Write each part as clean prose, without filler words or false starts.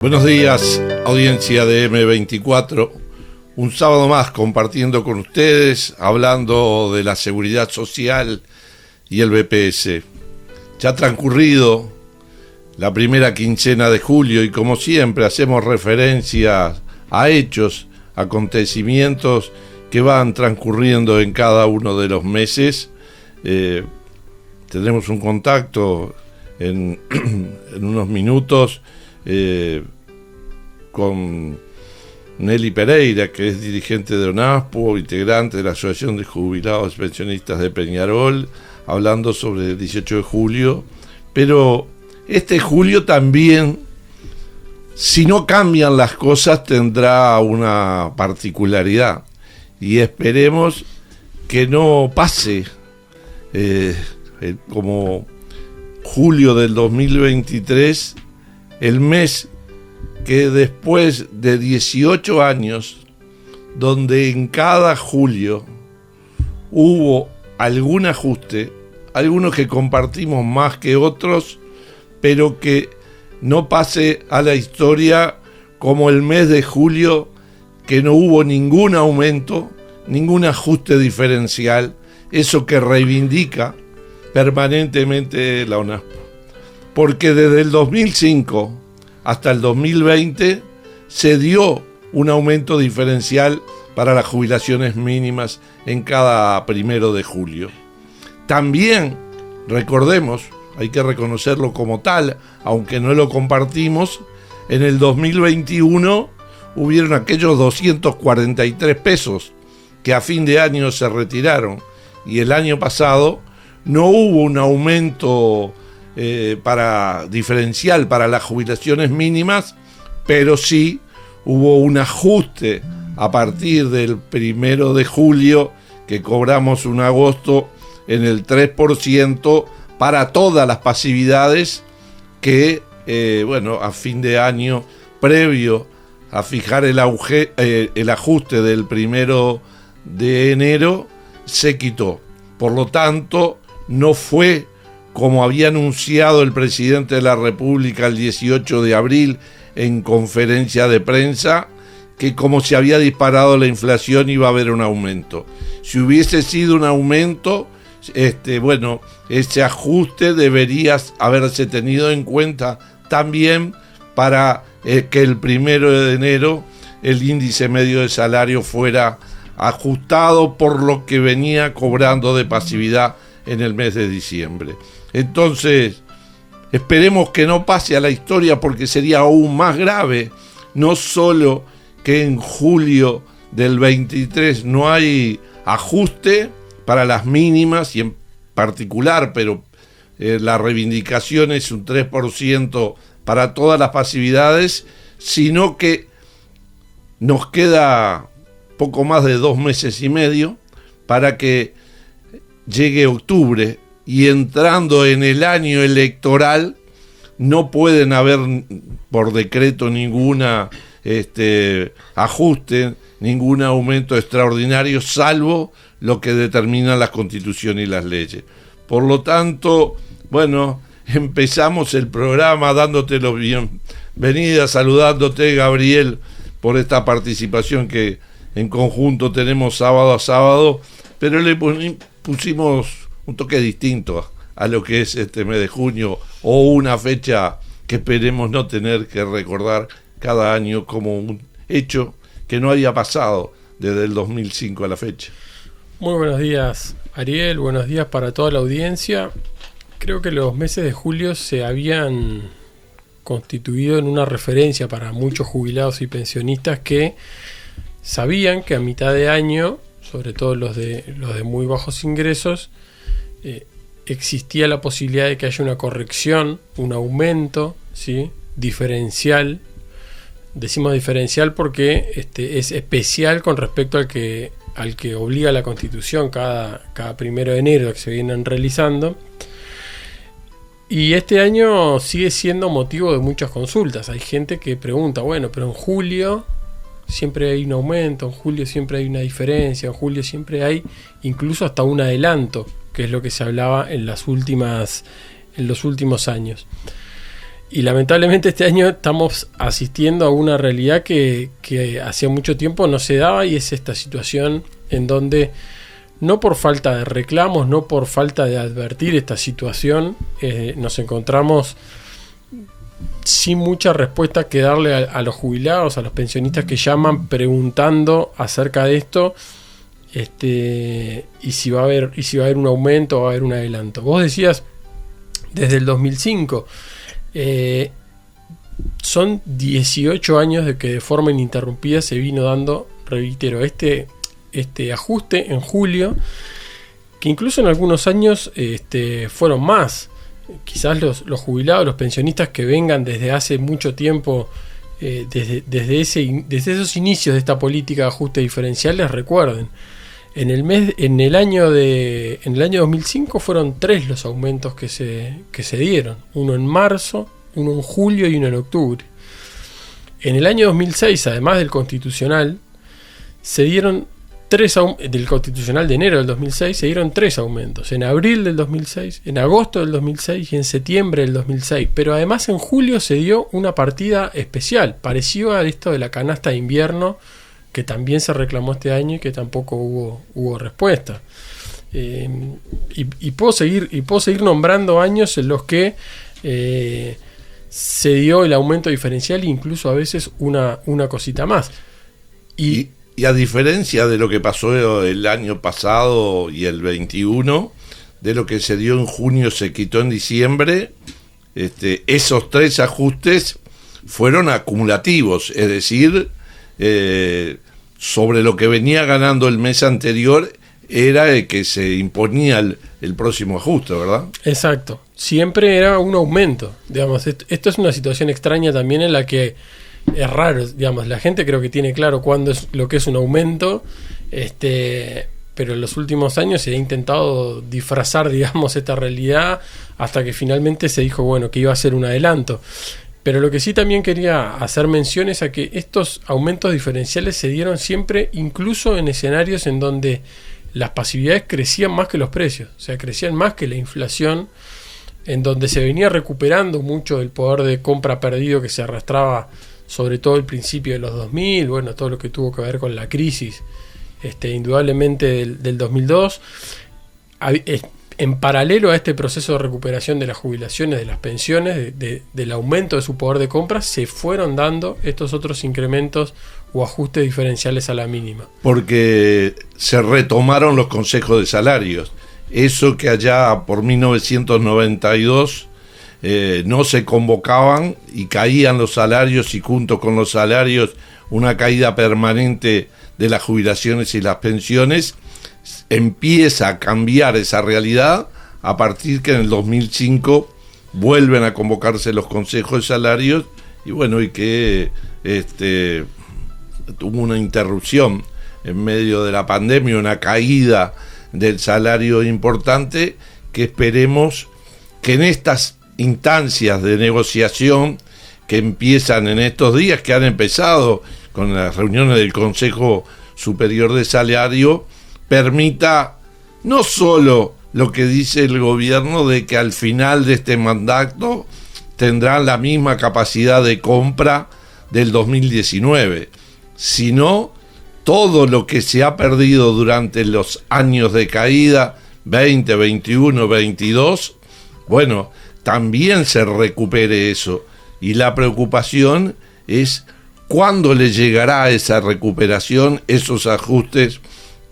Buenos días, audiencia de M24. Un sábado más compartiendo con ustedes, hablando de la seguridad social y el BPS. Ya ha transcurrido la primera quincena de julio y como siempre hacemos referencia a hechos, acontecimientos que van transcurriendo en cada uno de los meses. Tendremos un contacto en unos minutos con Nelly Pereira, que es dirigente de ONASPO, integrante de la Asociación de Jubilados y Pensionistas de Peñarol, hablando sobre el 18 de julio. Pero este julio también, si no cambian las cosas, tendrá una particularidad. Y esperemos que no pase como julio del 2023, el mes que después de 18 años, donde en cada julio hubo algún ajuste, algunos que compartimos más que otros, pero que no pase a la historia como el mes de julio que no hubo ningún aumento, ningún ajuste diferencial, eso que reivindica permanentemente la ONASPO. Porque desde el 2005 hasta el 2020 se dio un aumento diferencial para las jubilaciones mínimas en cada 1 de julio. También, recordemos, hay que reconocerlo como tal, aunque no lo compartimos, en el 2021 hubieron aquellos 243 pesos que a fin de año se retiraron, y el año pasado no hubo un aumento diferencial para las jubilaciones mínimas, pero sí hubo un ajuste a partir del 1 de julio que cobramos un agosto en el 3% para todas las pasividades que, a fin de año, previo a fijar el ajuste del 1 de enero, se quitó. Por lo tanto, no fue como había anunciado el presidente de la República el 18 de abril en conferencia de prensa, que como se había disparado la inflación iba a haber un aumento. Si hubiese sido un aumento, ese ajuste debería haberse tenido en cuenta también para que el 1 de enero el índice medio de salario fuera ajustado por lo que venía cobrando de pasividad en el mes de diciembre. Entonces, esperemos que no pase a la historia, porque sería aún más grave, no solo que en julio del 23 no hay ajuste para las mínimas y en particular, pero la reivindicación es un 3% para todas las pasividades, sino que nos queda poco más de 2 meses y medio para que llegue octubre, y entrando en el año electoral no pueden haber por decreto ninguna ajuste, ningún aumento extraordinario, salvo lo que determinan las constituciones y las leyes. Por lo tanto, empezamos el programa dándote la bienvenida, saludándote, Gabriel, por esta participación que en conjunto tenemos sábado a sábado, pero le pusimos un toque distinto a lo que es este mes de junio, o una fecha que esperemos no tener que recordar cada año como un hecho que no había pasado desde el 2005 a la fecha. Muy buenos días, Ariel, buenos días para toda la audiencia. Creo que los meses de julio se habían constituido en una referencia para muchos jubilados y pensionistas que sabían que a mitad de año, sobre todo los de muy bajos ingresos, existía la posibilidad de que haya una corrección, un aumento, ¿sí?, diferencial. Decimos diferencial porque es especial con respecto al que obliga la Constitución cada 1 de enero que se vienen realizando. Y este año sigue siendo motivo de muchas consultas. Hay gente que pregunta, pero en julio siempre hay un aumento, en julio siempre hay una diferencia, en julio siempre hay incluso hasta un adelanto, que es lo que se hablaba en los últimos años. Y lamentablemente este año estamos asistiendo a una realidad que hacía mucho tiempo no se daba, y es esta situación en donde, no por falta de reclamos, no por falta de advertir esta situación, nos encontramos sin mucha respuesta que darle a los jubilados, a los pensionistas que llaman preguntando acerca de esto, y si va a haber un aumento o va a haber un adelanto. Vos decías desde el 2005, son 18 años de que de forma ininterrumpida se vino dando, reitero, este ajuste en julio, que incluso en algunos años fueron más. Quizás los jubilados, los pensionistas que vengan desde hace mucho tiempo, desde esos inicios de esta política de ajuste diferencial, les recuerden. En el año 2005 fueron 3 los aumentos que se dieron. Uno en marzo, uno en julio y uno en octubre. En el año 2006, además del constitucional, se dieron del constitucional de enero del 2006, se dieron 3 aumentos. En abril del 2006, en agosto del 2006 y en septiembre del 2006. Pero además en julio se dio una partida especial, parecido a esto de la canasta de invierno, que también se reclamó este año y que tampoco hubo respuesta. Y puedo seguir nombrando años en los que se dio el aumento diferencial, e incluso a veces una cosita más. Y a diferencia de lo que pasó el año pasado y el 21, de lo que se dio en junio se quitó en diciembre, esos 3 ajustes fueron acumulativos, es decir, sobre lo que venía ganando el mes anterior era el que se imponía el próximo ajuste, ¿verdad? Exacto, siempre era un aumento, digamos. Esto es una situación extraña también, en la que es raro, digamos, la gente creo que tiene claro cuándo es lo que es un aumento, pero en los últimos años se ha intentado disfrazar, digamos, esta realidad, hasta que finalmente se dijo, bueno, que iba a ser un adelanto. Pero lo que sí también quería hacer mención es a que estos aumentos diferenciales se dieron siempre, incluso en escenarios en donde las pasividades crecían más que los precios, o sea, crecían más que la inflación, en donde se venía recuperando mucho del poder de compra perdido que se arrastraba, sobre todo al principio de los 2000, bueno, todo lo que tuvo que ver con la crisis, indudablemente del 2002. En paralelo a este proceso de recuperación de las jubilaciones, de las pensiones, del aumento de su poder de compra, se fueron dando estos otros incrementos o ajustes diferenciales a la mínima. Porque se retomaron los consejos de salarios. Eso que allá por 1992 no se convocaban y caían los salarios, y junto con los salarios una caída permanente de las jubilaciones y las pensiones, empieza a cambiar esa realidad a partir que en el 2005 vuelven a convocarse los consejos de salarios, y bueno, y que tuvo una interrupción en medio de la pandemia, una caída del salario importante, que esperemos que en estas instancias de negociación que empiezan en estos días, que han empezado con las reuniones del Consejo Superior de Salario, permita no solo lo que dice el gobierno de que al final de este mandato tendrán la misma capacidad de compra del 2019, sino todo lo que se ha perdido durante los años de caída, 20, 21, 22, bueno, también se recupere eso. Y la preocupación es cuándo le llegará esa recuperación, esos ajustes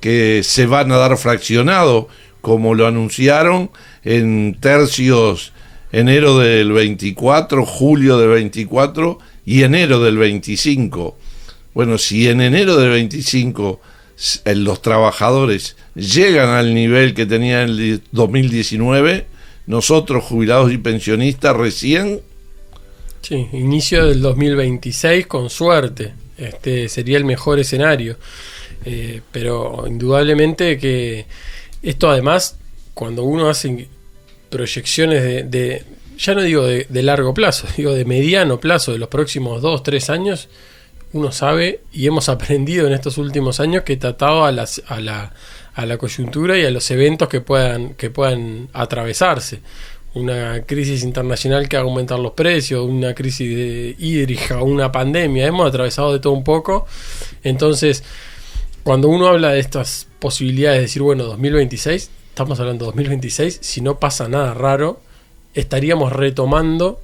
que se van a dar fraccionados, como lo anunciaron en tercios, enero del 24, julio del 24 y enero del 25. Bueno, si en enero del 25 los trabajadores llegan al nivel que tenían en el 2019, nosotros jubilados y pensionistas recién... Sí, inicio del 2026 con suerte, sería el mejor escenario. Pero indudablemente que esto, además, cuando uno hace proyecciones ya no digo de largo plazo, digo de mediano plazo, de los próximos 2-3 años, uno sabe, y hemos aprendido en estos últimos años, que tratado a la coyuntura y a los eventos que puedan atravesarse. una crisis internacional que ha aumentado los precios, una crisis hídrica, una pandemia, hemos atravesado de todo un poco. Entonces, cuando uno habla de estas posibilidades de decir, bueno, 2026, estamos hablando de 2026, si no pasa nada raro, estaríamos retomando,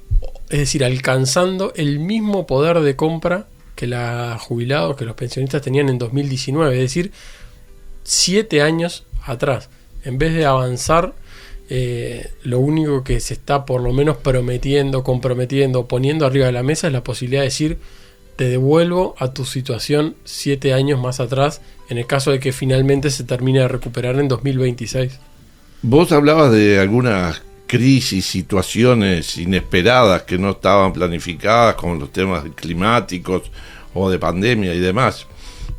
es decir, alcanzando el mismo poder de compra que los jubilados, que los pensionistas tenían en 2019, es decir, 7 años atrás. En vez de avanzar, lo único que se está por lo menos prometiendo, comprometiendo, poniendo arriba de la mesa es la posibilidad de decir, te devuelvo a tu situación 7 años más atrás, en el caso de que finalmente se termine de recuperar en 2026. Vos hablabas de algunas crisis, situaciones inesperadas que no estaban planificadas, como los temas climáticos o de pandemia y demás.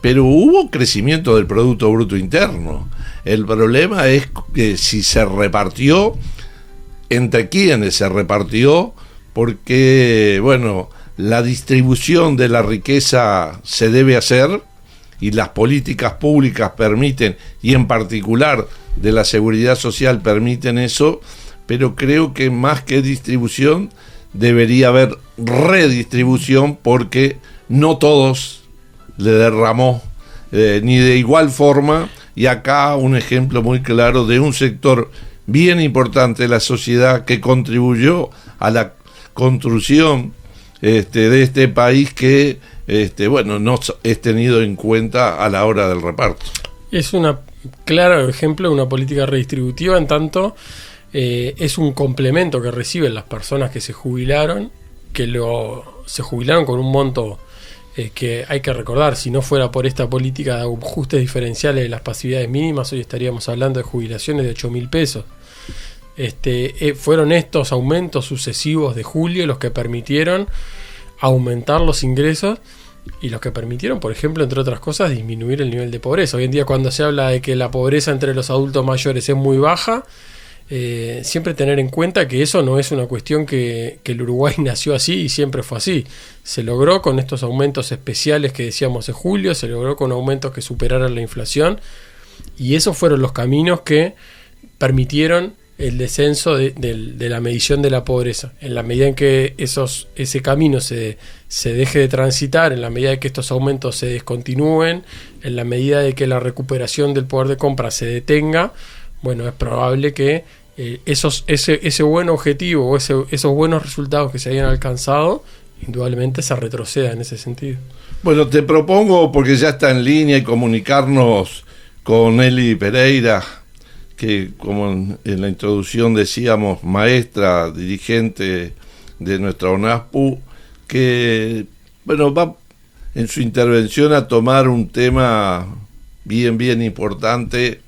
Pero hubo crecimiento del Producto Bruto Interno. El problema es que si se repartió, entre quiénes se repartió, porque, bueno, la distribución de la riqueza se debe hacer y las políticas públicas permiten, y en particular de la seguridad social permiten eso, pero creo que más que distribución debería haber redistribución, porque no todos le derramó ni de igual forma, y acá un ejemplo muy claro de un sector bien importante de la sociedad que contribuyó a la construcción de este país que bueno, no es tenido en cuenta a la hora del reparto. Es un claro ejemplo de una política redistributiva, en tanto es un complemento que reciben las personas que se jubilaron, se jubilaron con un monto que hay que recordar, si no fuera por esta política de ajustes diferenciales de las pasividades mínimas, hoy estaríamos hablando de jubilaciones de 8.000 pesos. Fueron estos aumentos sucesivos de julio los que permitieron aumentar los ingresos y los que permitieron, por ejemplo, entre otras cosas, disminuir el nivel de pobreza. Hoy en día, cuando se habla de que la pobreza entre los adultos mayores es muy baja, siempre tener en cuenta que eso no es una cuestión que el Uruguay nació así y siempre fue así. Se logró con estos aumentos especiales que decíamos en julio, se logró con aumentos que superaran la inflación, y esos fueron los caminos que permitieron el descenso de la medición de la pobreza. En la medida en que ese camino se deje de transitar, en la medida de que estos aumentos se descontinúen, en la medida de que la recuperación del poder de compra se detenga, bueno, es probable que ese buen objetivo o esos buenos resultados que se hayan alcanzado, indudablemente se retroceda en ese sentido. Bueno, te propongo, porque ya está en línea, y comunicarnos con Nelly Pereira, que, como en la introducción decíamos, maestra, dirigente de nuestra ONASPU, que, bueno, va en su intervención a tomar un tema bien importante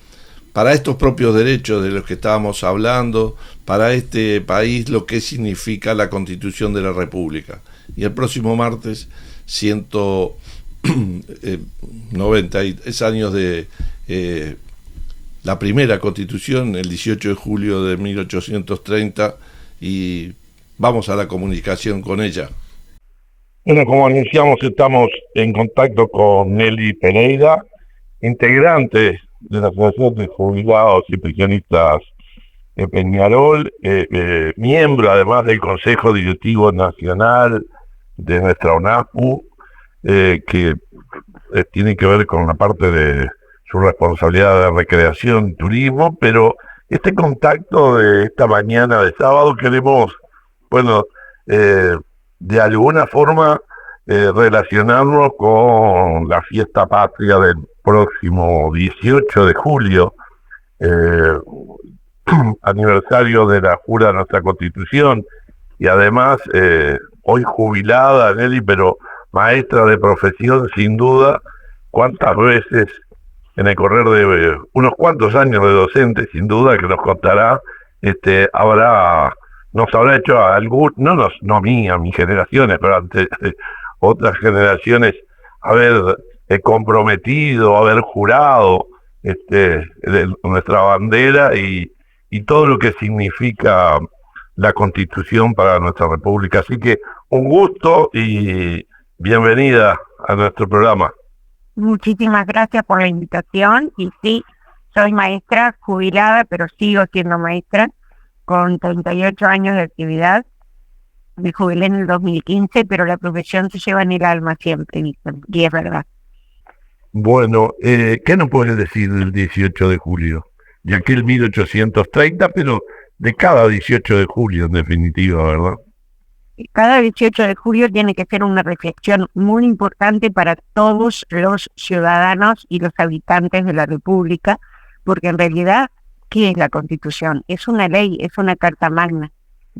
para estos propios derechos de los que estábamos hablando, para este país, lo que significa la Constitución de la República. Y el próximo martes, 193 años de la primera Constitución, el 18 de julio de 1830, y vamos a la comunicación con ella. Bueno, como anunciamos, estamos en contacto con Nelly Pereira, integrante de la Asociación de Jubilados y Pensionistas de Peñarol, miembro además del Consejo Directivo Nacional de nuestra ONASPU, que tiene que ver con la parte de su responsabilidad de recreación y turismo, pero este contacto de esta mañana de sábado queremos, bueno, de alguna forma relacionarnos con la fiesta patria del próximo 18 de julio, aniversario de la jura de nuestra Constitución, y además hoy jubilada Nelly, pero maestra de profesión sin duda. Cuántas veces en el correr de unos cuantos años de docente, sin duda, que nos contará, nos habrá hecho no a mí, a mis generaciones, pero ante otras generaciones, haber comprometido, haber jurado nuestra bandera y todo lo que significa la Constitución para nuestra República. Así que un gusto y bienvenida a nuestro programa. Muchísimas gracias por la invitación, y sí, soy maestra jubilada, pero sigo siendo maestra. con 38 años de actividad. Me jubilé en el 2015, pero la profesión se lleva en el alma siempre, Víctor, y es verdad. Bueno, ¿qué nos puedes decir del 18 de julio? De aquel 1830, pero de cada 18 de julio, en definitiva, ¿verdad? Cada 18 de julio tiene que ser una reflexión muy importante para todos los ciudadanos y los habitantes de la República, porque en realidad, ¿qué es la Constitución? Es una ley, es una carta magna,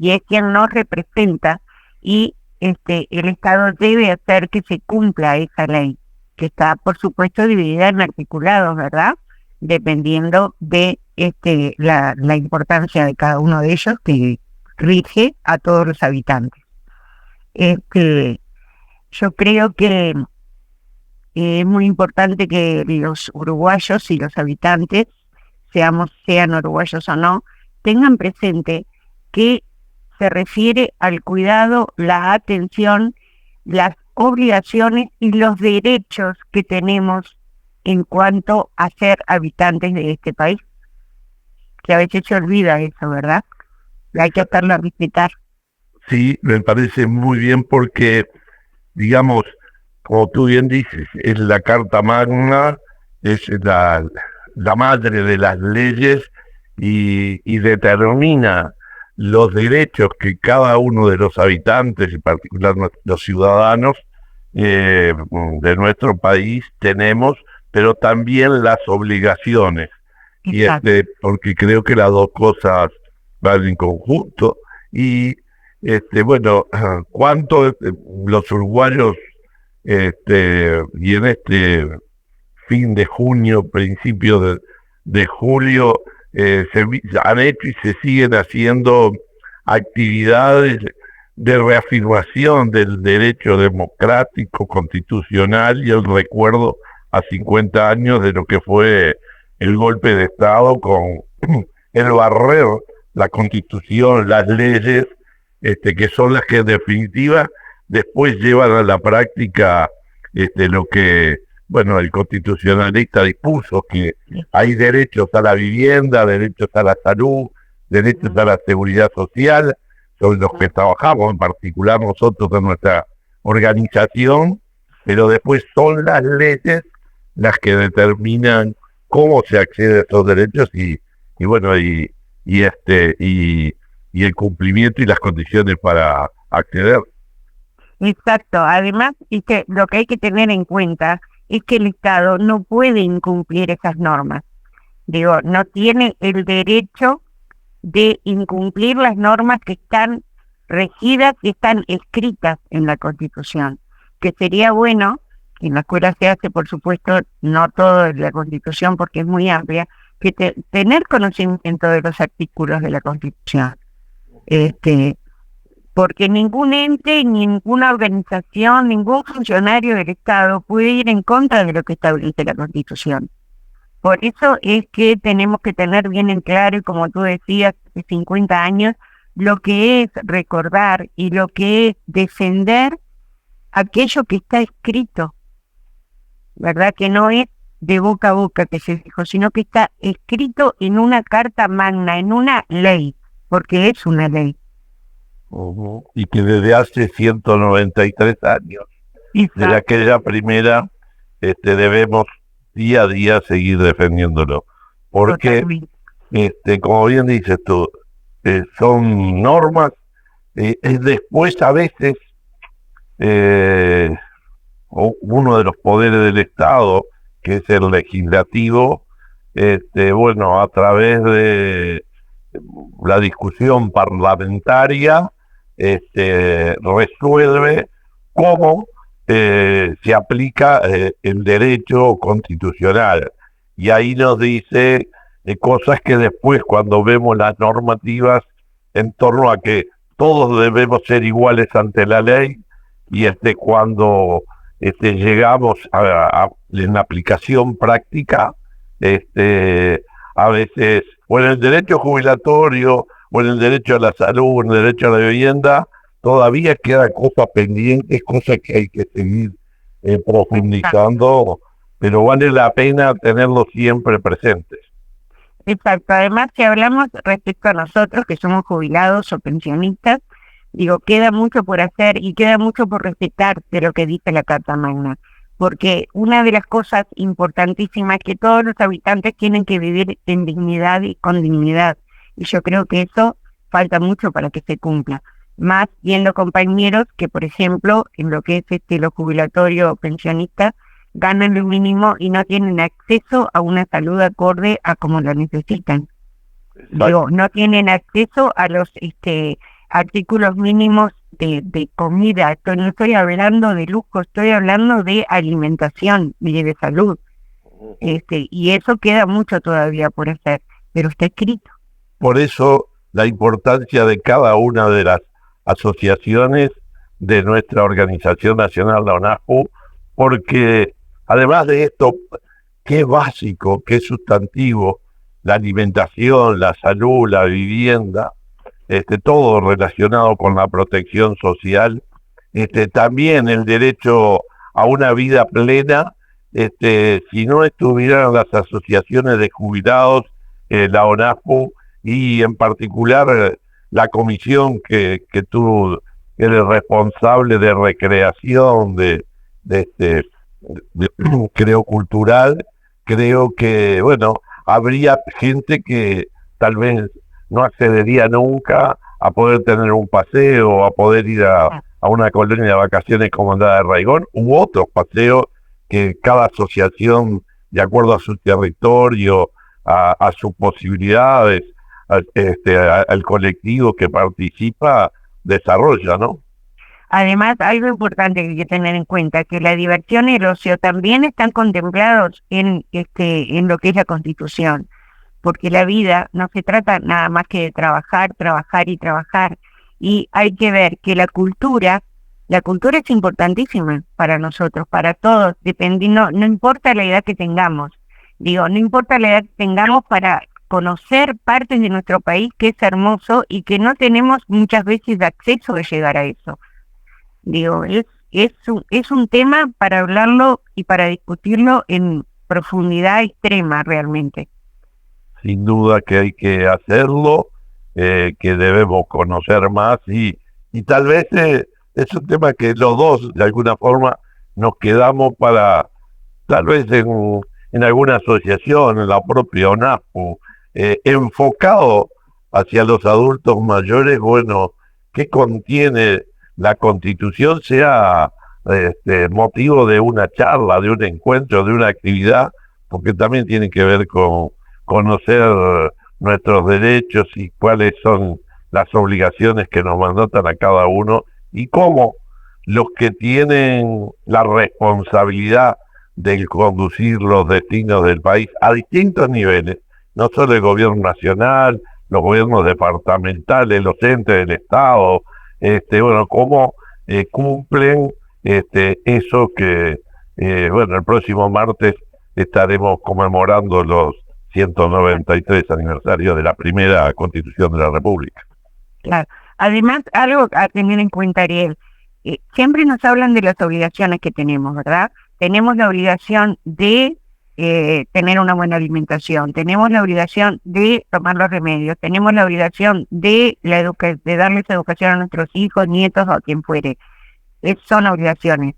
y es quien nos representa, y el Estado debe hacer que se cumpla esa ley, que está, por supuesto, dividida en articulados, ¿verdad? Dependiendo de la importancia de cada uno de ellos, que rige a todos los habitantes. Yo creo que es muy importante que los uruguayos y los habitantes, sean uruguayos o no, tengan presente que se refiere al cuidado, la atención, las obligaciones y los derechos que tenemos en cuanto a ser habitantes de este país, que a veces se olvida eso, ¿verdad? Hay que hacerlo a respetar. Sí, me parece muy bien porque, digamos, como tú bien dices, es la Carta Magna, es la madre de las leyes y determina los derechos que cada uno de los habitantes, en particular los ciudadanos de nuestro país tenemos, pero también las obligaciones. Exacto. Y porque creo que las dos cosas van en conjunto. Y bueno, cuánto los uruguayos y en fin de junio, principio de julio, han hecho y se siguen haciendo actividades de reafirmación del derecho democrático, constitucional y el recuerdo a 50 años de lo que fue el golpe de Estado con el barrer la Constitución, las leyes, que son las que en definitiva después llevan a la práctica lo que, bueno, el constitucionalista dispuso, que hay derechos a la vivienda, derechos a la salud, derechos a la seguridad social, sobre los que trabajamos, en particular nosotros en nuestra organización, pero después son las leyes las que determinan cómo se accede a esos derechos y bueno, y el cumplimiento y las condiciones para acceder. Exacto. Además, lo que hay que tener en cuenta es que el Estado no puede incumplir esas normas. Digo, no tiene el derecho de incumplir las normas que están regidas y están escritas en la Constitución. Que sería bueno, que en la escuela se hace, por supuesto, no todo de la Constitución porque es muy amplia, que tener conocimiento de los artículos de la Constitución. Porque ningún ente, ninguna organización, ningún funcionario del Estado puede ir en contra de lo que establece la Constitución. Por eso es que tenemos que tener bien en claro, y como tú decías, hace 50 años, lo que es recordar y lo que es defender aquello que está escrito, ¿verdad? Que no es de boca a boca que se dijo, sino que está escrito en una carta magna, en una ley, porque es una ley. Y que desde hace 193 años, desde aquella primera, debemos día a día seguir defendiéndolo. Porque, como bien dices tú, son normas, después a veces uno de los poderes del Estado, que es el legislativo, bueno, a través de la discusión parlamentaria, resuelve cómo se aplica el derecho constitucional. Y ahí nos dice cosas que después, cuando vemos las normativas en torno a que todos debemos ser iguales ante la ley, y cuando llegamos en la aplicación práctica, a veces, o en el derecho jubilatorio, o en el derecho a la salud, o en el derecho a la vivienda, todavía quedan cosas pendientes, cosas que hay que seguir profundizando, pero vale la pena tenerlos siempre presentes. Exacto. Además, si hablamos respecto a nosotros, que somos jubilados o pensionistas, digo, queda mucho por hacer y queda mucho por respetar de lo que dice la Carta Magna. Porque una de las cosas importantísimas es que todos los habitantes tienen que vivir en dignidad y con dignidad. Y yo creo que eso falta mucho para que se cumpla. Más viendo compañeros que, por ejemplo, en lo que es lo jubilatorio pensionista, ganan lo mínimo y no tienen acceso a una salud acorde a como lo necesitan. Digo, no tienen acceso a los artículos mínimos de comida. No estoy hablando de lujo, estoy hablando de alimentación y de salud. Y eso queda mucho todavía por hacer, pero está escrito. Por eso la importancia de cada una de las asociaciones de nuestra organización nacional, la ONASPU, porque además de esto, que es básico, que es sustantivo, la alimentación, la salud, la vivienda, todo relacionado con la protección social, también el derecho a una vida plena, si no estuvieran las asociaciones de jubilados, la ONASPU y en particular la comisión que tú eres responsable de recreación, creo cultural, creo que, bueno, habría gente que tal vez no accedería nunca a poder tener un paseo, a poder ir a una colonia de vacaciones como Andada de Raigón, u otros paseos que cada asociación, de acuerdo a su territorio, a sus posibilidades, al colectivo que participa, desarrolla, ¿no? Además, algo importante que hay que tener en cuenta, que la diversión y el ocio también están contemplados en lo que es la Constitución, porque la vida no se trata nada más que de trabajar, trabajar y trabajar, y hay que ver que la cultura es importantísima para nosotros, para todos, dependiendo, no importa la edad que tengamos, no importa la edad que tengamos para conocer partes de nuestro país que es hermoso y que no tenemos muchas veces acceso a llegar a eso. Es un tema para hablarlo y para discutirlo en profundidad extrema realmente. Sin duda que hay que hacerlo, que debemos conocer más y tal vez es un tema que los dos de alguna forma nos quedamos para, tal vez en alguna asociación, en la propia ONASPU, enfocado hacia los adultos mayores, bueno, ¿qué contiene la Constitución? Sea motivo de una charla, de un encuentro, de una actividad, porque también tiene que ver con conocer nuestros derechos y cuáles son las obligaciones que nos mandatan a cada uno y cómo los que tienen la responsabilidad de conducir los destinos del país a distintos niveles, no solo el gobierno nacional, los gobiernos departamentales, los entes del Estado, cómo cumplen eso que, el próximo martes estaremos conmemorando los 193 aniversarios de la primera Constitución de la República. Claro. Además, algo a tener en cuenta, Ariel, siempre nos hablan de las obligaciones que tenemos, ¿verdad? Tenemos la obligación de tener una buena alimentación, tenemos la obligación de tomar los remedios, tenemos la obligación de darles educación a nuestros hijos, nietos o a quien fuere. Son obligaciones,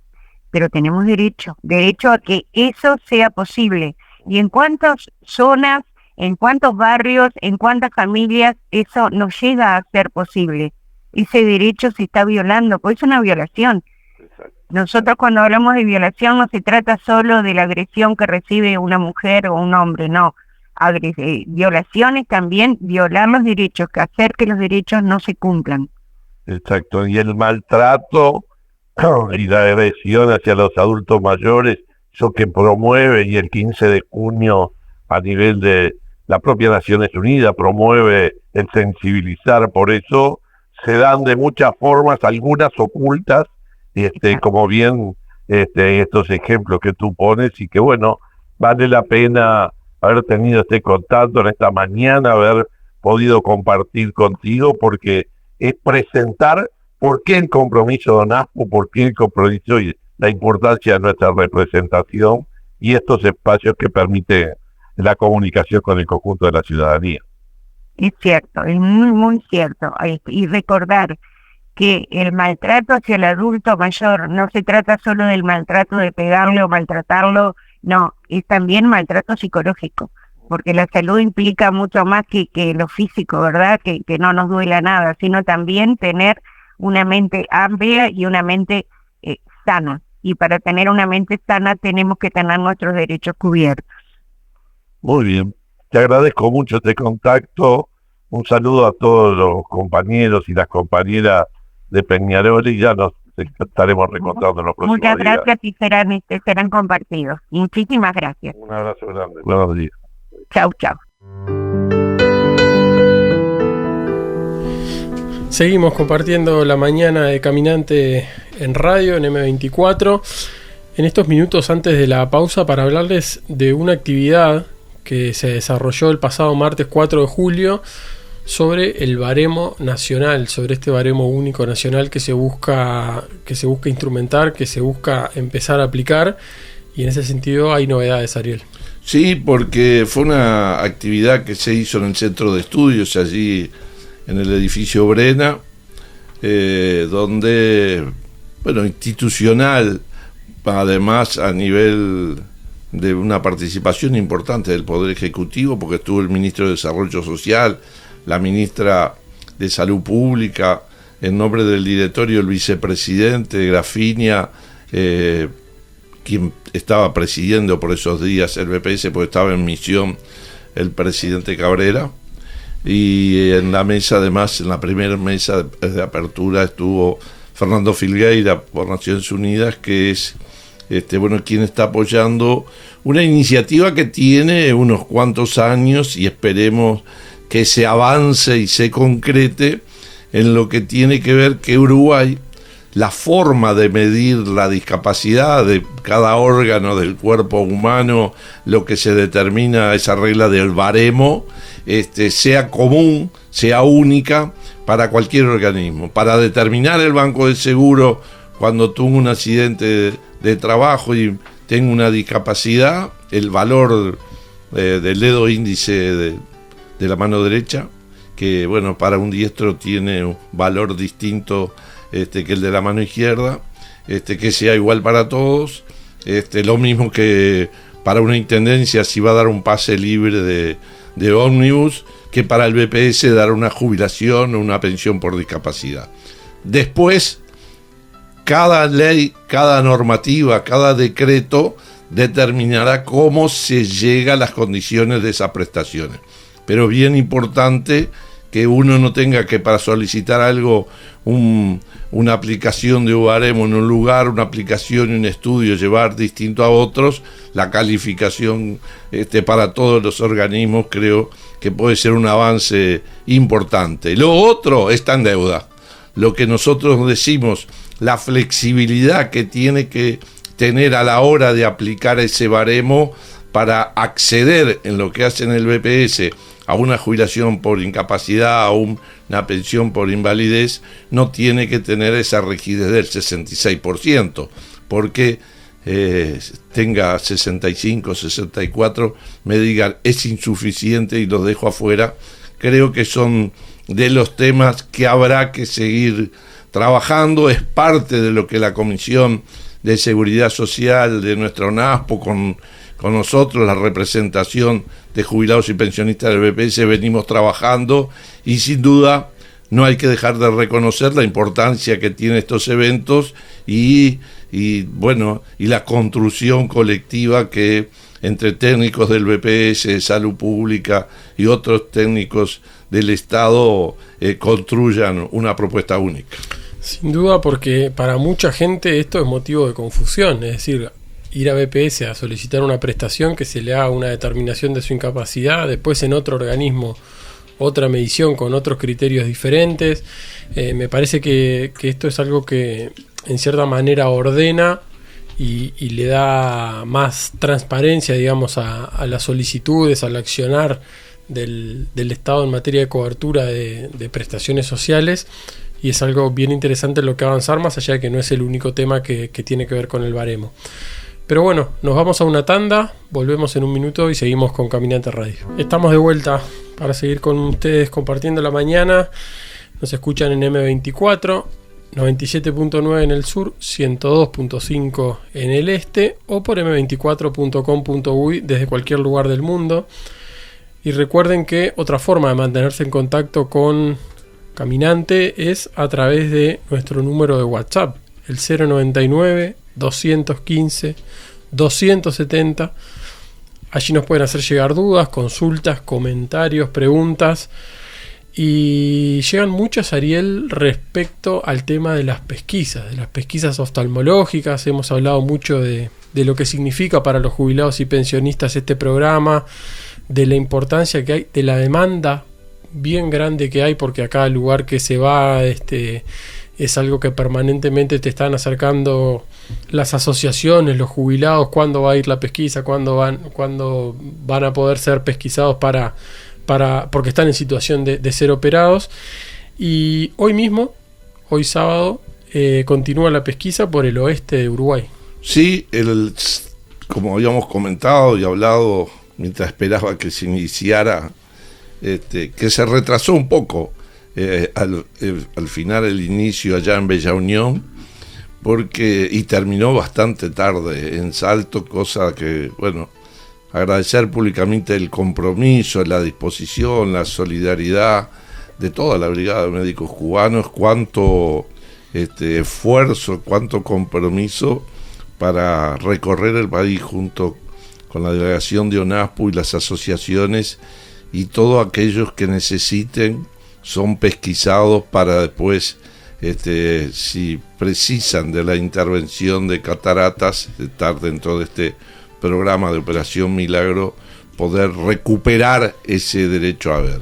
pero tenemos derecho a que eso sea posible. ¿Y en cuántas zonas, en cuántos barrios, en cuántas familias eso no llega a ser posible? Ese derecho se está violando, pues es una violación. Nosotros cuando hablamos de violación no se trata solo de la agresión que recibe una mujer o un hombre, no. Violaciones también, violar los derechos, hacer que los derechos no se cumplan. Exacto, y el maltrato y la agresión hacia los adultos mayores, eso que promueve, y el 15 de junio a nivel de la propia Naciones Unidas promueve el sensibilizar, por eso se dan de muchas formas, algunas ocultas, como bien estos ejemplos que tú pones, y que bueno, vale la pena haber tenido este contacto en esta mañana, haber podido compartir contigo, porque es presentar por qué el compromiso de ONASPU, por qué el compromiso y la importancia de nuestra representación y estos espacios que permite la comunicación con el conjunto de la ciudadanía. Es cierto, es muy, muy cierto. Y recordar que el maltrato hacia el adulto mayor no se trata solo del maltrato de pegarle o maltratarlo, no, es también maltrato psicológico, porque la salud implica mucho más que lo físico, ¿verdad? Que no nos duela nada, sino también tener una mente amplia y una mente sana. Y para tener una mente sana tenemos que tener nuestros derechos cubiertos. Muy bien, te agradezco mucho este contacto. Un saludo a todos los compañeros y las compañeras de Peñarol y ya nos estaremos reencontrando en los próximos días. Muchas gracias y serán compartidos. Muchísimas gracias. Un abrazo grande. Buenos días. Chau, chau. Seguimos compartiendo la mañana de Caminante en radio, en M24. En estos minutos antes de la pausa para hablarles de una actividad que se desarrolló el pasado martes 4 de julio sobre el baremo nacional, sobre este baremo único nacional que se busca instrumentar, que se busca empezar a aplicar, y en ese sentido hay novedades, Ariel. Sí, porque fue una actividad que se hizo en el centro de estudios, allí en el edificio Brena, donde, institucional, además a nivel de una participación importante del Poder Ejecutivo, porque estuvo el ministro de Desarrollo Social, la ministra de Salud Pública, en nombre del directorio el vicepresidente Grafinia, quien estaba presidiendo por esos días el BPS, porque estaba en misión el presidente Cabrera, y en la mesa, además, en la primera mesa de apertura estuvo Fernando Filgueira por Naciones Unidas, que es quien está apoyando una iniciativa que tiene unos cuantos años y esperemos que se avance y se concrete en lo que tiene que ver que Uruguay, la forma de medir la discapacidad de cada órgano del cuerpo humano, lo que se determina, esa regla del baremo, sea común, sea única para cualquier organismo. Para determinar el banco de seguro cuando tuvo un accidente de trabajo y tengo una discapacidad, el valor del dedo índice de la mano derecha, que para un diestro tiene un valor distinto que el de la mano izquierda, que sea igual para todos, lo mismo que para una intendencia si va a dar un pase libre de ómnibus, que para el BPS dar una jubilación o una pensión por discapacidad. Después, cada ley, cada normativa, cada decreto determinará cómo se llega a las condiciones de esas prestaciones. Pero bien importante que uno no tenga que, para solicitar algo, una aplicación de baremo en un lugar, una aplicación y un estudio llevar distinto a otros. La calificación para todos los organismos creo que puede ser un avance importante. Lo otro está en deuda. Lo que nosotros decimos, la flexibilidad que tiene que tener a la hora de aplicar ese baremo para acceder en lo que hace en el BPS a una jubilación por incapacidad, a una pensión por invalidez, no tiene que tener esa rigidez del 66%, porque tenga 65, 64, me digan es insuficiente y los dejo afuera. Creo que son de los temas que habrá que seguir trabajando, es parte de lo que la Comisión de Seguridad Social de nuestro NASPO con nosotros, la representación de jubilados y pensionistas del BPS, venimos trabajando, y sin duda no hay que dejar de reconocer la importancia que tienen estos eventos y la construcción colectiva que entre técnicos del BPS, Salud Pública y otros técnicos del Estado construyan una propuesta única. Sin duda, porque para mucha gente esto es motivo de confusión, es decir, ir a BPS a solicitar una prestación, que se le haga una determinación de su incapacidad, después en otro organismo otra medición con otros criterios diferentes. Me parece que esto es algo que en cierta manera ordena y le da más transparencia, digamos, a las solicitudes, al accionar del Estado en materia de cobertura de prestaciones sociales, y es algo bien interesante en lo que avanzar, más allá de que no es el único tema que tiene que ver con el baremo. Pero bueno, nos vamos a una tanda, volvemos en un minuto y seguimos con Caminante Radio. Estamos de vuelta para seguir con ustedes compartiendo la mañana. Nos escuchan en M24, 97.9 en el sur, 102.5 en el este o por m24.com.uy desde cualquier lugar del mundo. Y recuerden que otra forma de mantenerse en contacto con Caminante es a través de nuestro número de WhatsApp, el 099 215 270. Allí nos pueden hacer llegar dudas, consultas, comentarios, preguntas. Y llegan muchas, Ariel, respecto al tema de las pesquisas oftalmológicas. Hemos hablado mucho de lo que significa para los jubilados y pensionistas este programa, de la importancia que hay, de la demanda bien grande que hay, porque a cada lugar que se va es algo que permanentemente te están acercando las asociaciones, los jubilados, cuándo va a ir la pesquisa, cuándo van a poder ser pesquisados porque están en situación de ser operados. Y hoy sábado, continúa la pesquisa por el oeste de Uruguay. Sí, como habíamos comentado y hablado mientras esperaba que se iniciara, que se retrasó un poco al final el inicio allá en Bella Unión, y terminó bastante tarde en Salto, cosa que, bueno, agradecer públicamente el compromiso, la disposición, la solidaridad de toda la Brigada de Médicos Cubanos, cuánto esfuerzo, cuánto compromiso para recorrer el país junto con la delegación de ONASPU y las asociaciones, y todos aquellos que necesiten son pesquisados para después, si precisan de la intervención de cataratas, estar dentro de este programa de Operación Milagro, poder recuperar ese derecho a ver.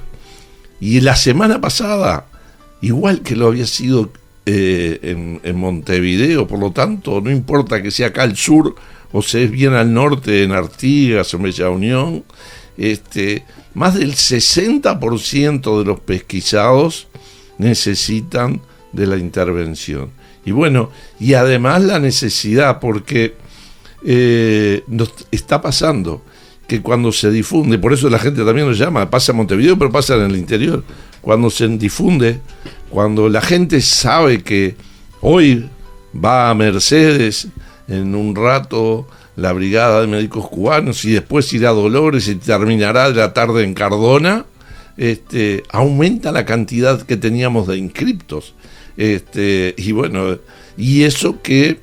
Y la semana pasada, igual que lo había sido en Montevideo, por lo tanto, no importa que sea acá al sur o sea bien al norte, en Artigas o en Bella Unión, más del 60% de los pesquisados necesitan de la intervención. Y bueno, y además la necesidad, porque nos está pasando que cuando se difunde, por eso la gente también nos llama, pasa en Montevideo, pero pasa en el interior, cuando se difunde, cuando la gente sabe que hoy va a Mercedes, en un rato la Brigada de Médicos Cubanos, y después irá a Dolores y terminará de la tarde en Cardona, aumenta la cantidad que teníamos de inscriptos. Y bueno, y eso que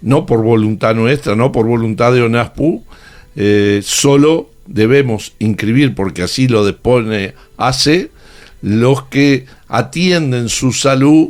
no por voluntad nuestra, no por voluntad de ONASPU, solo debemos inscribir, porque así lo dispone ACE, los que atienden su salud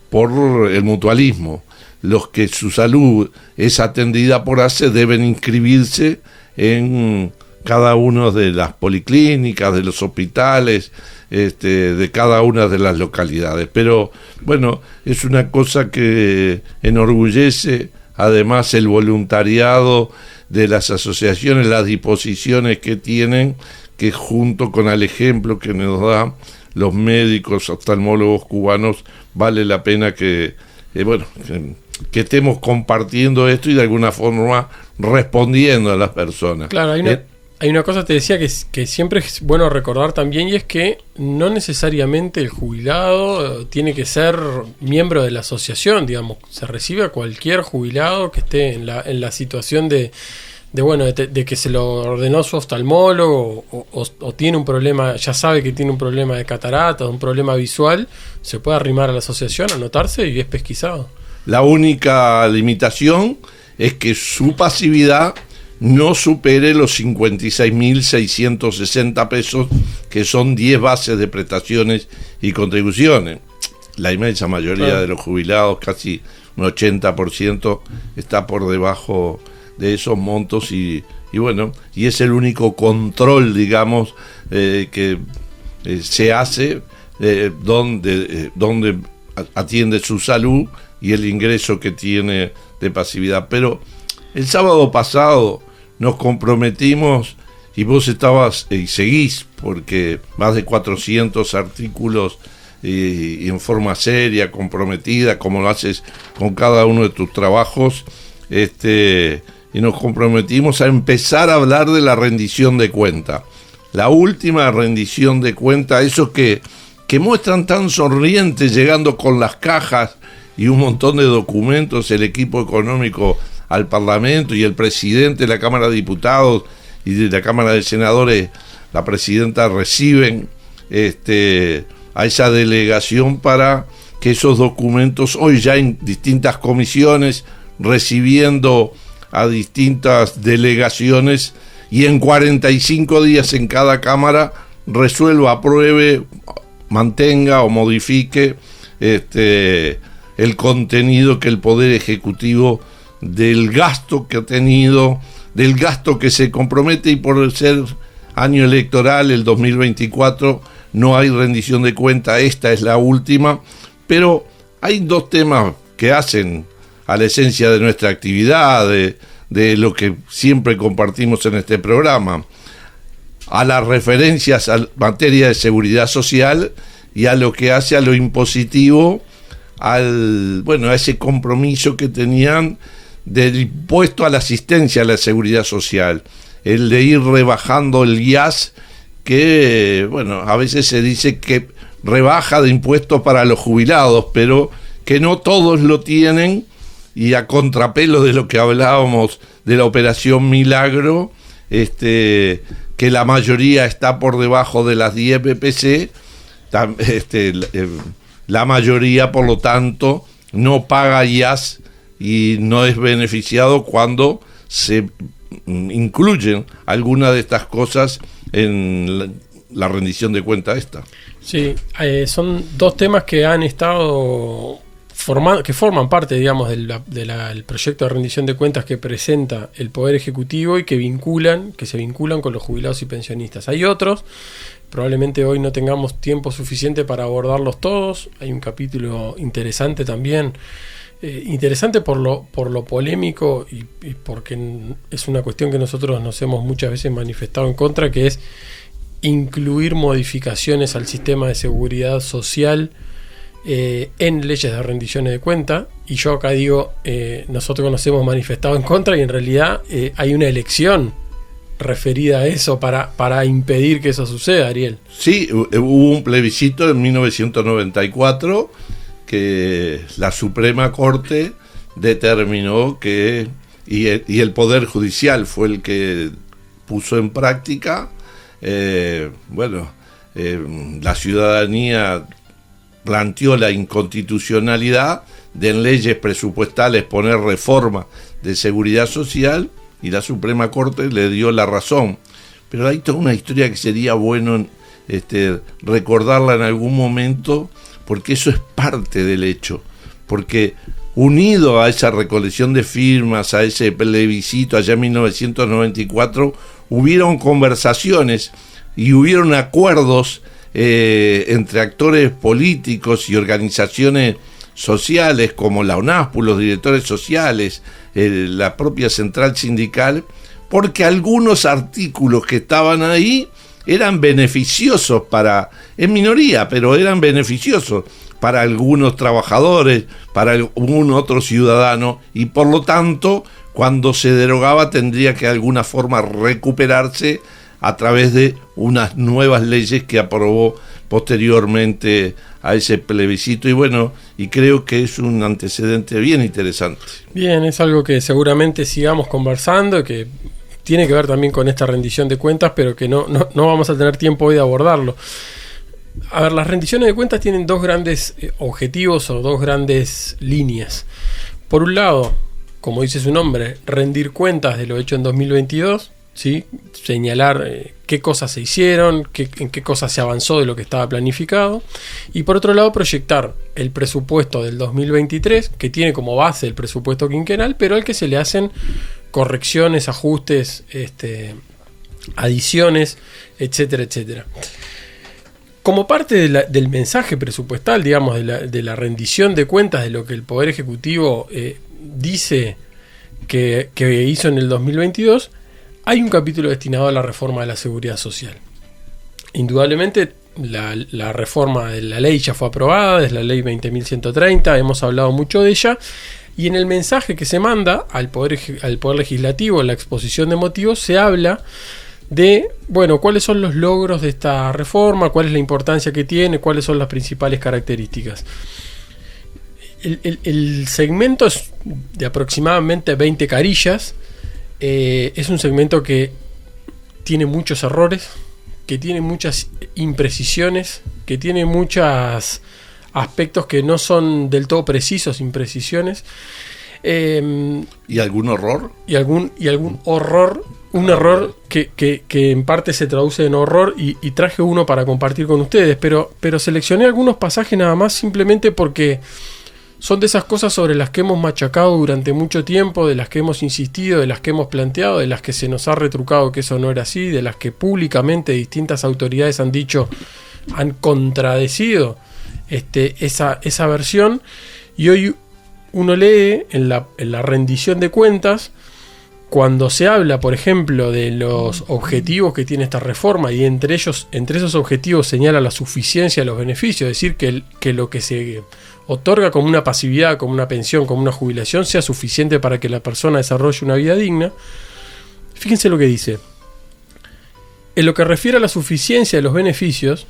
por el mutualismo. Los que su salud es atendida por ACE deben inscribirse en cada una de las policlínicas, de los hospitales, de cada una de las localidades. Pero bueno, es una cosa que enorgullece además el voluntariado de las asociaciones, las disposiciones que tienen, que junto con el ejemplo que nos dan los médicos oftalmólogos cubanos, vale la pena que estemos compartiendo esto y de alguna forma respondiendo a las personas. Claro, hay una cosa, te decía, que siempre es bueno recordar también, y es que no necesariamente el jubilado tiene que ser miembro de la asociación, digamos. Se recibe a cualquier jubilado que esté en la situación de que se lo ordenó su oftalmólogo o tiene un problema, ya sabe que tiene un problema de catarata, un problema visual, se puede arrimar a la asociación, anotarse y es pesquisado. La única limitación es que su pasividad no supere los 56.660 pesos, que son 10 bases de prestaciones y contribuciones. La inmensa mayoría de los jubilados, casi un 80%, está por debajo de esos montos, y bueno, y es el único control, digamos, que se hace donde atiende su salud y el ingreso que tiene de pasividad. Pero el sábado pasado nos comprometimos, y vos estabas y seguís, porque más de 400 artículos y en forma seria, comprometida, como lo haces con cada uno de tus trabajos, y nos comprometimos a empezar a hablar de la rendición de cuenta. La última rendición de cuenta, esos que muestran tan sonrientes llegando con las cajas y un montón de documentos, el equipo económico al Parlamento y el presidente de la Cámara de Diputados y de la Cámara de Senadores, la presidenta, reciben a esa delegación para que esos documentos, hoy ya en distintas comisiones, recibiendo a distintas delegaciones, y en 45 días en cada Cámara resuelva, apruebe, mantenga o modifique el contenido que el Poder Ejecutivo del gasto que ha tenido, del gasto que se compromete, y por ser año electoral, el 2024, no hay rendición de cuenta, esta es la última, pero hay dos temas que hacen a la esencia de nuestra actividad, de lo que siempre compartimos en este programa, a las referencias a materia de seguridad social y a lo que hace a lo impositivo, a ese compromiso que tenían del impuesto a la asistencia a la seguridad social, el de ir rebajando el IAS, que a veces se dice que rebaja de impuestos para los jubilados, pero que no todos lo tienen, y a contrapelo de lo que hablábamos de la operación Milagro, que la mayoría está por debajo de las 10 BPC, la mayoría, por lo tanto, no paga IAS y no es beneficiado cuando se incluyen algunas de estas cosas en la rendición de cuenta esta. Sí, son dos temas que han estado que forman parte, digamos, del proyecto de rendición de cuentas que presenta el Poder Ejecutivo y que se vinculan con los jubilados y pensionistas. Hay otros, probablemente hoy no tengamos tiempo suficiente para abordarlos todos. Hay un capítulo interesante también, interesante por lo polémico y porque es una cuestión que nosotros nos hemos muchas veces manifestado en contra, que es incluir modificaciones al sistema de seguridad social en leyes de rendiciones de cuenta. Y yo acá digo, nosotros nos hemos manifestado en contra, y en realidad hay una elección referida a eso para impedir que eso suceda, Ariel. Sí, hubo un plebiscito en 1994 que la Suprema Corte determinó que, y el Poder Judicial fue el que puso en práctica, la ciudadanía planteó la inconstitucionalidad de en leyes presupuestales poner reforma de seguridad social, y la Suprema Corte le dio la razón. Pero hay toda una historia que sería bueno recordarla en algún momento, porque eso es parte del hecho, porque unido a esa recolección de firmas, a ese plebiscito allá en 1994, hubieron conversaciones y hubieron acuerdos entre actores políticos y organizaciones sociales como la UNASPU, los directores sociales, la propia central sindical, porque algunos artículos que estaban ahí eran beneficiosos en minoría, pero eran beneficiosos para algunos trabajadores, para algún otro ciudadano, y por lo tanto, cuando se derogaba tendría que de alguna forma recuperarse a través de unas nuevas leyes que aprobó posteriormente a ese plebiscito, y creo que es un antecedente bien interesante. Bien, es algo que seguramente sigamos conversando, que tiene que ver también con esta rendición de cuentas, pero que no vamos a tener tiempo hoy de abordarlo. A ver, las rendiciones de cuentas tienen dos grandes objetivos o dos grandes líneas. Por un lado, como dice su nombre, rendir cuentas de lo hecho en 2022, ¿sí? Señalar qué cosas se hicieron, en qué cosas se avanzó de lo que estaba planificado. Y por otro lado, proyectar el presupuesto del 2023, que tiene como base el presupuesto quinquenal, pero al que se le hacen correcciones, ajustes, adiciones, etcétera, etcétera. Como parte del mensaje presupuestal, digamos, de la rendición de cuentas de lo que el Poder Ejecutivo dice que hizo en el 2022, hay un capítulo destinado a la reforma de la seguridad social. Indudablemente, la reforma de la ley ya fue aprobada, es la ley 20.130, hemos hablado mucho de ella, Y en el mensaje que se manda al Poder Legislativo, en la exposición de motivos, se habla de, bueno, cuáles son los logros de esta reforma, cuál es la importancia que tiene, cuáles son las principales características. El segmento es de aproximadamente 20 carillas. Es un segmento que tiene muchos errores, que tiene muchas imprecisiones, que tiene muchos aspectos que no son del todo precisos, imprecisiones. ¿Y algún horror? Y algún horror, un error que en parte se traduce en horror, y traje uno para compartir con ustedes, pero seleccioné algunos pasajes nada más, simplemente porque son de esas cosas sobre las que hemos machacado durante mucho tiempo, de las que hemos insistido, de las que hemos planteado, de las que se nos ha retrucado que eso no era así, de las que públicamente distintas autoridades han dicho, han contradecido esa versión. Y hoy uno lee en la rendición de cuentas, cuando se habla, por ejemplo, de los objetivos que tiene esta reforma, y entre esos objetivos señala la suficiencia de los beneficios, es decir, que lo que se otorga como una pasividad, como una pensión, como una jubilación, sea suficiente para que la persona desarrolle una vida digna. Fíjense lo que dice. En lo que refiere a la suficiencia de los beneficios,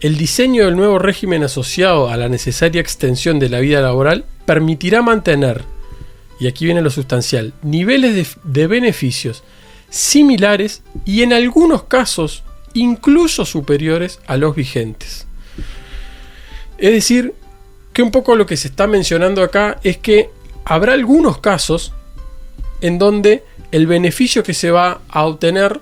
el diseño del nuevo régimen asociado a la necesaria extensión de la vida laboral permitirá mantener, y aquí viene lo sustancial, niveles de beneficios similares y en algunos casos incluso superiores a los vigentes. Es decir, que un poco lo que se está mencionando acá es que habrá algunos casos en donde el beneficio que se va a obtener,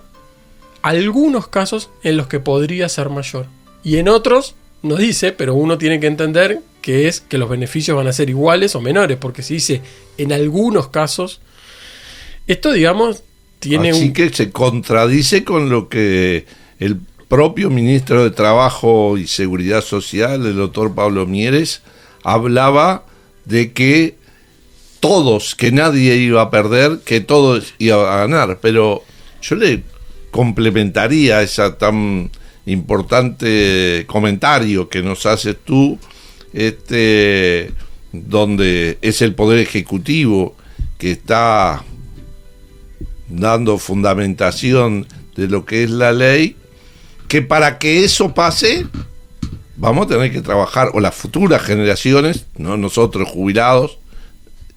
algunos casos en los que podría ser mayor. Y en otros, no dice, pero uno tiene que entender que es que los beneficios van a ser iguales o menores, porque se dice en algunos casos, esto, digamos, tiene Así que se contradice con lo que el propio ministro de Trabajo y Seguridad Social, el doctor Pablo Mieres, hablaba de que que nadie iba a perder, que todos iban a ganar. Pero yo le complementaría esa tan importante comentario que nos haces tú, donde es el Poder Ejecutivo que está dando fundamentación de lo que es la ley, que para que eso pase vamos a tener que trabajar, o las futuras generaciones, no nosotros jubilados,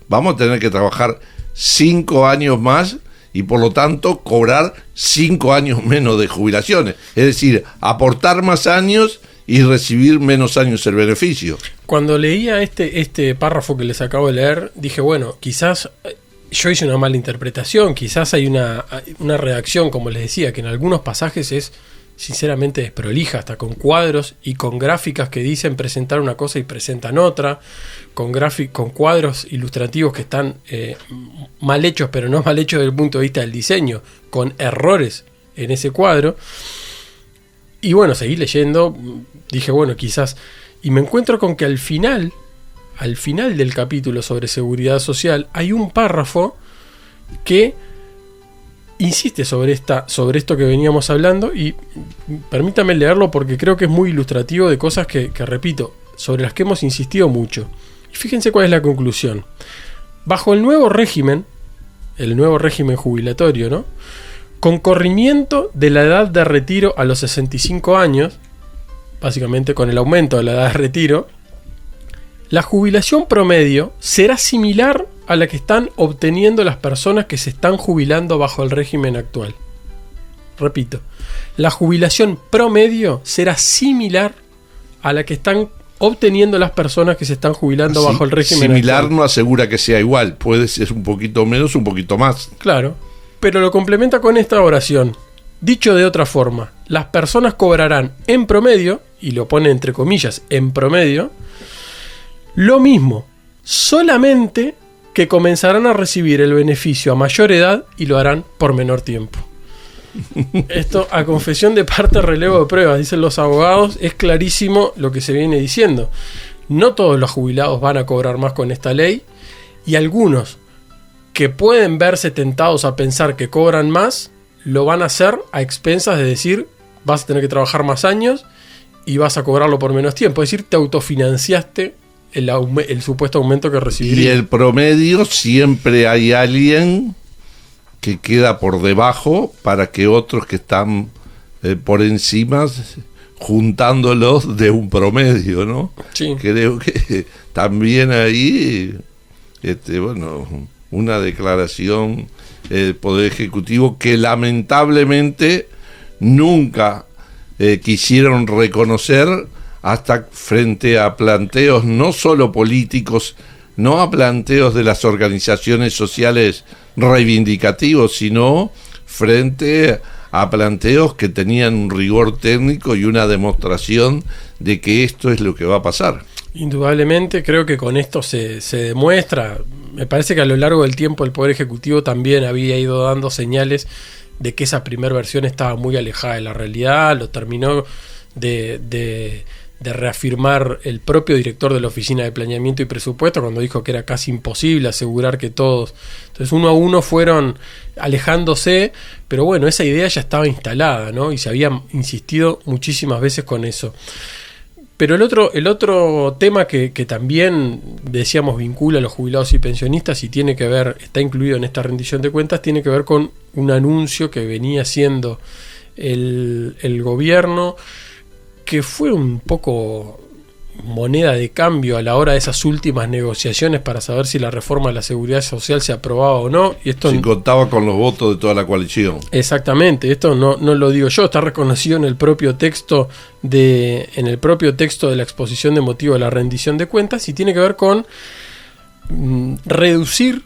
vamos a tener que trabajar 5 años más y por lo tanto cobrar 5 años menos de jubilaciones. Es decir, aportar más años y recibir menos años el beneficio. Cuando leía este párrafo que les acabo de leer, dije, bueno, quizás yo hice una mala interpretación, quizás hay una redacción, como les decía, que en algunos pasajes es sinceramente desprolija, hasta con cuadros y con gráficas que dicen presentar una cosa y presentan otra, con cuadros ilustrativos que están mal hechos, pero no mal hechos desde el punto de vista del diseño, con errores en ese cuadro. Y bueno, seguí leyendo, dije, bueno, quizás, y me encuentro con que al final del capítulo sobre seguridad social hay un párrafo que insiste sobre esto que veníamos hablando, y permítame leerlo porque creo que es muy ilustrativo de cosas que repito, sobre las que hemos insistido mucho. Y fíjense cuál es la conclusión. Bajo el nuevo régimen jubilatorio, ¿no?, con corrimiento de la edad de retiro a los 65 años, básicamente con el aumento de la edad de retiro, la jubilación promedio será similar a la que están obteniendo las personas que se están jubilando bajo el régimen actual. Repito, la jubilación promedio será similar a la que están obteniendo las personas que se están jubilando bajo el régimen similar actual. No asegura que sea igual, puede ser un poquito menos, un poquito más. Claro, pero lo complementa con esta oración. Dicho de otra forma, las personas cobrarán en promedio, y lo pone entre comillas, en promedio, lo mismo, solamente que comenzarán a recibir el beneficio a mayor edad y lo harán por menor tiempo. Esto, a confesión de parte, relevo de pruebas, dicen los abogados, es clarísimo lo que se viene diciendo. No todos los jubilados van a cobrar más con esta ley, y algunos que pueden verse tentados a pensar que cobran más, lo van a hacer a expensas de decir, vas a tener que trabajar más años y vas a cobrarlo por menos tiempo. Es decir, te autofinanciaste el supuesto aumento que recibiría. Y el promedio, siempre hay alguien que queda por debajo para que otros que están por encima, juntándolos de un promedio, ¿no? Sí. Creo que también ahí, una declaración del Poder Ejecutivo que lamentablemente nunca quisieron reconocer hasta frente a planteos no solo políticos, no a planteos de las organizaciones sociales reivindicativos, sino frente a planteos que tenían un rigor técnico y una demostración de que esto es lo que va a pasar. Indudablemente, creo que con esto se demuestra. Me parece que a lo largo del tiempo el Poder Ejecutivo también había ido dando señales de que esa primera versión estaba muy alejada de la realidad. Lo terminó de reafirmar el propio director de la Oficina de Planeamiento y Presupuesto cuando dijo que era casi imposible asegurar que todos. Entonces, uno a uno fueron alejándose, pero bueno, esa idea ya estaba instalada, ¿no? Y se había insistido muchísimas veces con eso. Pero el otro tema que también, decíamos, vincula a los jubilados y pensionistas y tiene que ver, está incluido en esta rendición de cuentas, tiene que ver con un anuncio que venía haciendo el gobierno, que fue un poco moneda de cambio a la hora de esas últimas negociaciones para saber si la reforma de la seguridad social se aprobaba o no. Y esto si contaba con los votos de toda la coalición. Exactamente, esto no lo digo yo, está reconocido en el propio texto de la exposición de motivo de la rendición de cuentas y tiene que ver con reducir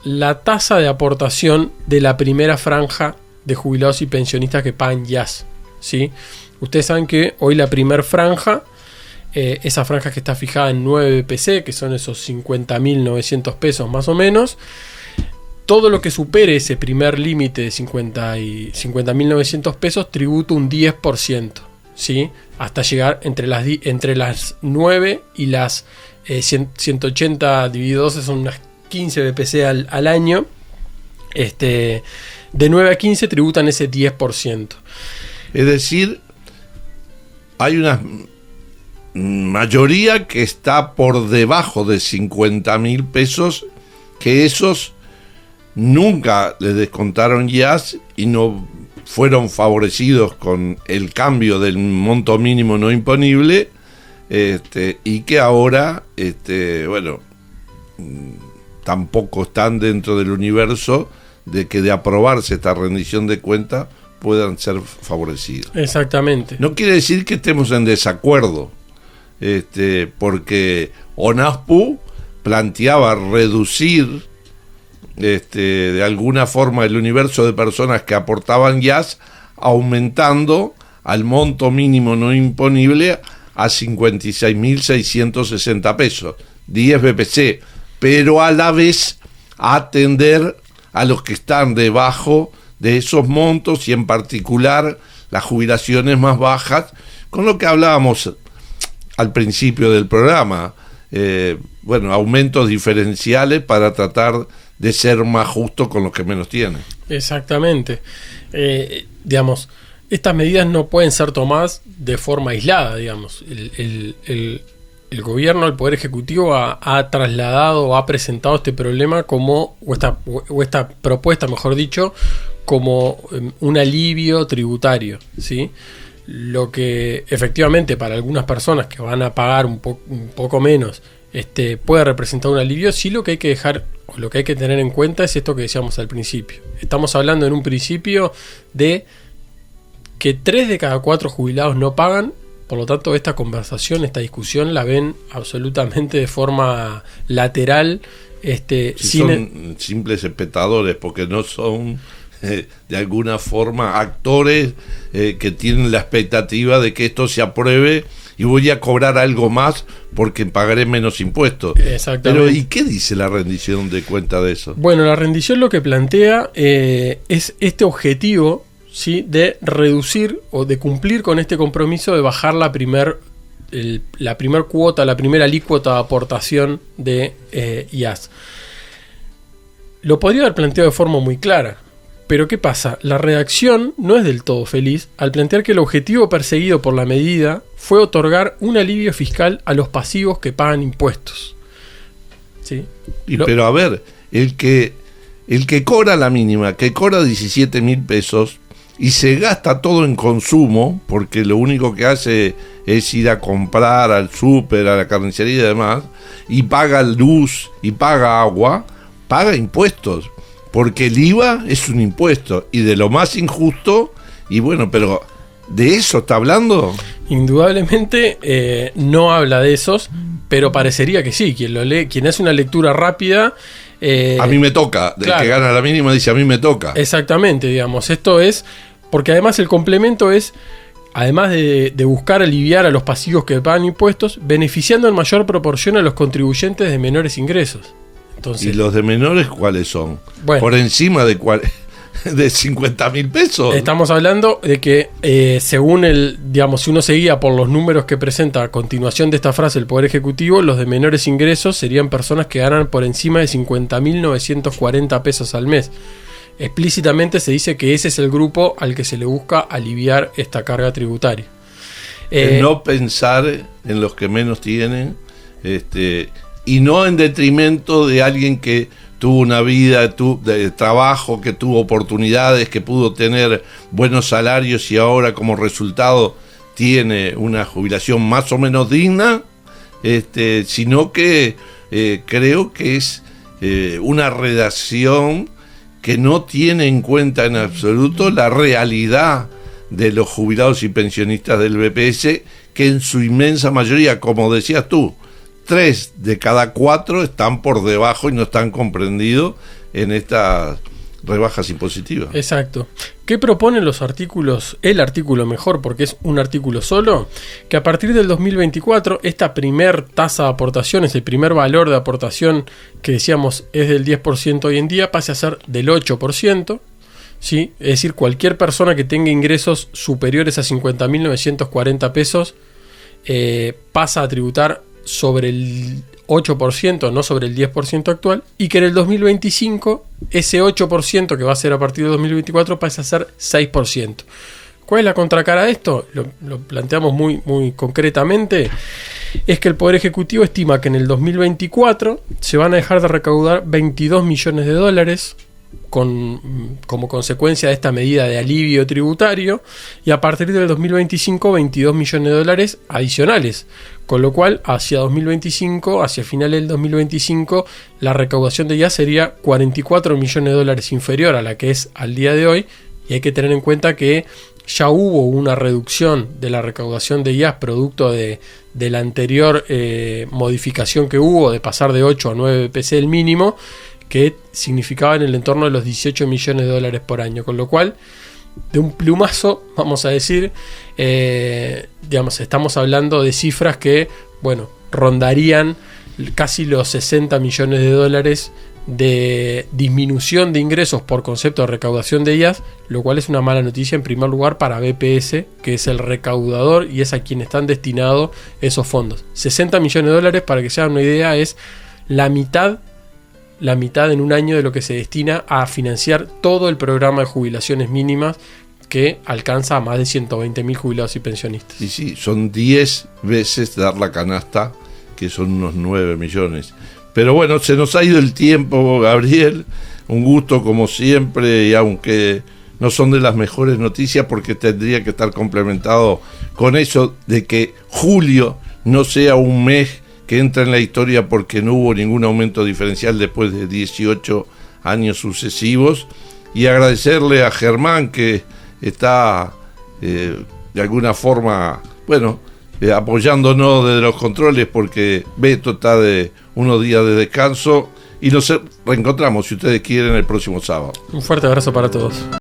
la tasa de aportación de la primera franja de jubilados y pensionistas que pagan IAS, ¿sí? Ustedes saben que hoy la primer franja, esa franja que está fijada en 9 BPC, que son esos 50.900 pesos más o menos, todo lo que supere ese primer límite de 50.900 pesos tributa un 10%, ¿sí? Hasta llegar entre las 9 y las 180 dividido 12 son unas 15 BPC al año. De 9 a 15 tributan ese 10%. Es decir, hay una mayoría que está por debajo de 50.000 pesos, que esos nunca les descontaron IAS y no fueron favorecidos con el cambio del monto mínimo no imponible, y que ahora, tampoco están dentro del universo de que de aprobarse esta rendición de cuentas puedan ser favorecidos. Exactamente. No quiere decir que estemos en desacuerdo, porque ONASPU planteaba reducir de alguna forma el universo de personas que aportaban IAS, aumentando al monto mínimo no imponible a 56.660 pesos, 10 BPC, pero a la vez atender a los que están debajo de esos montos y en particular las jubilaciones más bajas, con lo que hablábamos al principio del programa, aumentos diferenciales para tratar de ser más justo con los que menos tienen. Exactamente. Estas medidas no pueden ser tomadas de forma aislada, digamos. El gobierno, el Poder Ejecutivo ha trasladado o ha presentado este problema como, o esta propuesta, mejor dicho, como un alivio tributario, ¿sí? Lo que efectivamente para algunas personas que van a pagar un poco menos puede representar un alivio. Sí, lo que hay que dejar, o lo que hay que tener en cuenta es esto que decíamos al principio. Estamos hablando en un principio de que 3 de cada 4 jubilados no pagan. Por lo tanto, esta conversación, esta discusión la ven absolutamente de forma lateral. Son simples espectadores, porque no son de alguna forma actores que tienen la expectativa de que esto se apruebe y voy a cobrar algo más porque pagaré menos impuestos. Exactamente. Pero ¿y qué dice la rendición de cuenta de eso? Bueno, la rendición lo que plantea es este objetivo, ¿sí?, de reducir o de cumplir con este compromiso de bajar la primer cuota, la primera alícuota de aportación de IAS. Lo podría haber planteado de forma muy clara, Pero ¿qué pasa? La redacción no es del todo feliz al plantear que el objetivo perseguido por la medida fue otorgar un alivio fiscal a los pasivos que pagan impuestos. ¿Sí? Pero a ver, el que cobra la mínima, que cobra 17.000 pesos y se gasta todo en consumo, porque lo único que hace es ir a comprar al súper, a la carnicería y demás, y paga luz y paga agua, paga impuestos, porque el IVA es un impuesto, y de lo más injusto, y bueno, pero ¿de eso está hablando? Indudablemente no habla de esos, pero parecería que sí. Quien lo lee, quien hace una lectura rápida... a mí me toca, claro. El que gana la mínima dice a mí me toca. Exactamente, digamos, esto es... Porque además el complemento es, además de buscar aliviar a los pasivos que pagan impuestos, beneficiando en mayor proporción a los contribuyentes de menores ingresos. Entonces, ¿y los de menores cuáles son? Bueno, ¿por encima de 50.000 pesos? Estamos hablando de que según si uno se guía por los números que presenta a continuación de esta frase el Poder Ejecutivo, los de menores ingresos serían personas que ganan por encima de 50.940 pesos al mes. Explícitamente se dice que ese es el grupo al que se le busca aliviar esta carga tributaria. No pensar en los que menos tienen, y no en detrimento de alguien que tuvo una vida de trabajo, que tuvo oportunidades, que pudo tener buenos salarios y ahora como resultado tiene una jubilación más o menos digna, sino que creo que es una redacción que no tiene en cuenta en absoluto la realidad de los jubilados y pensionistas del BPS, que en su inmensa mayoría, como decías tú, 3 de cada 4 están por debajo y no están comprendidos en estas rebajas impositivas. Exacto. ¿Qué proponen los artículos? El artículo mejor, porque es un artículo solo, que a partir del 2024 esta primer tasa de aportaciones, el primer valor de aportación que decíamos es del 10% hoy en día, pase a ser del 8%, ¿sí? Es decir, cualquier persona que tenga ingresos superiores a 50.940 pesos pasa a tributar sobre el 8%, no sobre el 10% actual, y que en el 2025 ese 8% que va a ser a partir de 2024 pasa a ser 6%. ¿Cuál es la contracara de esto? Lo planteamos muy, muy concretamente. Es que el Poder Ejecutivo estima que en el 2024 se van a dejar de recaudar 22 millones de dólares como consecuencia de esta medida de alivio tributario, y a partir del 2025 22 millones de dólares adicionales, con lo cual hacia 2025, hacia finales del 2025, la recaudación de IAS sería 44 millones de dólares inferior a la que es al día de hoy, y hay que tener en cuenta que ya hubo una reducción de la recaudación de IAS producto de la anterior modificación que hubo de pasar de 8 a 9 BPC el mínimo, que significaba en el entorno de los 18 millones de dólares por año, con lo cual, de un plumazo, vamos a decir, estamos hablando de cifras que, rondarían casi los 60 millones de dólares de disminución de ingresos por concepto de recaudación de IAS, lo cual es una mala noticia en primer lugar para BPS, que es el recaudador y es a quien están destinados esos fondos. 60 millones de dólares, para que se hagan una idea, es la mitad en un año de lo que se destina a financiar todo el programa de jubilaciones mínimas, que alcanza a más de 120.000 jubilados y pensionistas. Y sí, son 10 veces dar la canasta, que son unos 9 millones. Pero bueno, se nos ha ido el tiempo, Gabriel. Un gusto como siempre, y aunque no son de las mejores noticias, porque tendría que estar complementado con eso de que julio no sea un mes que entra en la historia porque no hubo ningún aumento diferencial después de 18 años sucesivos, y agradecerle a Germán, que está de alguna forma, apoyándonos desde los controles, porque Beto está de unos días de descanso, y nos reencontramos, si ustedes quieren, el próximo sábado. Un fuerte abrazo para todos.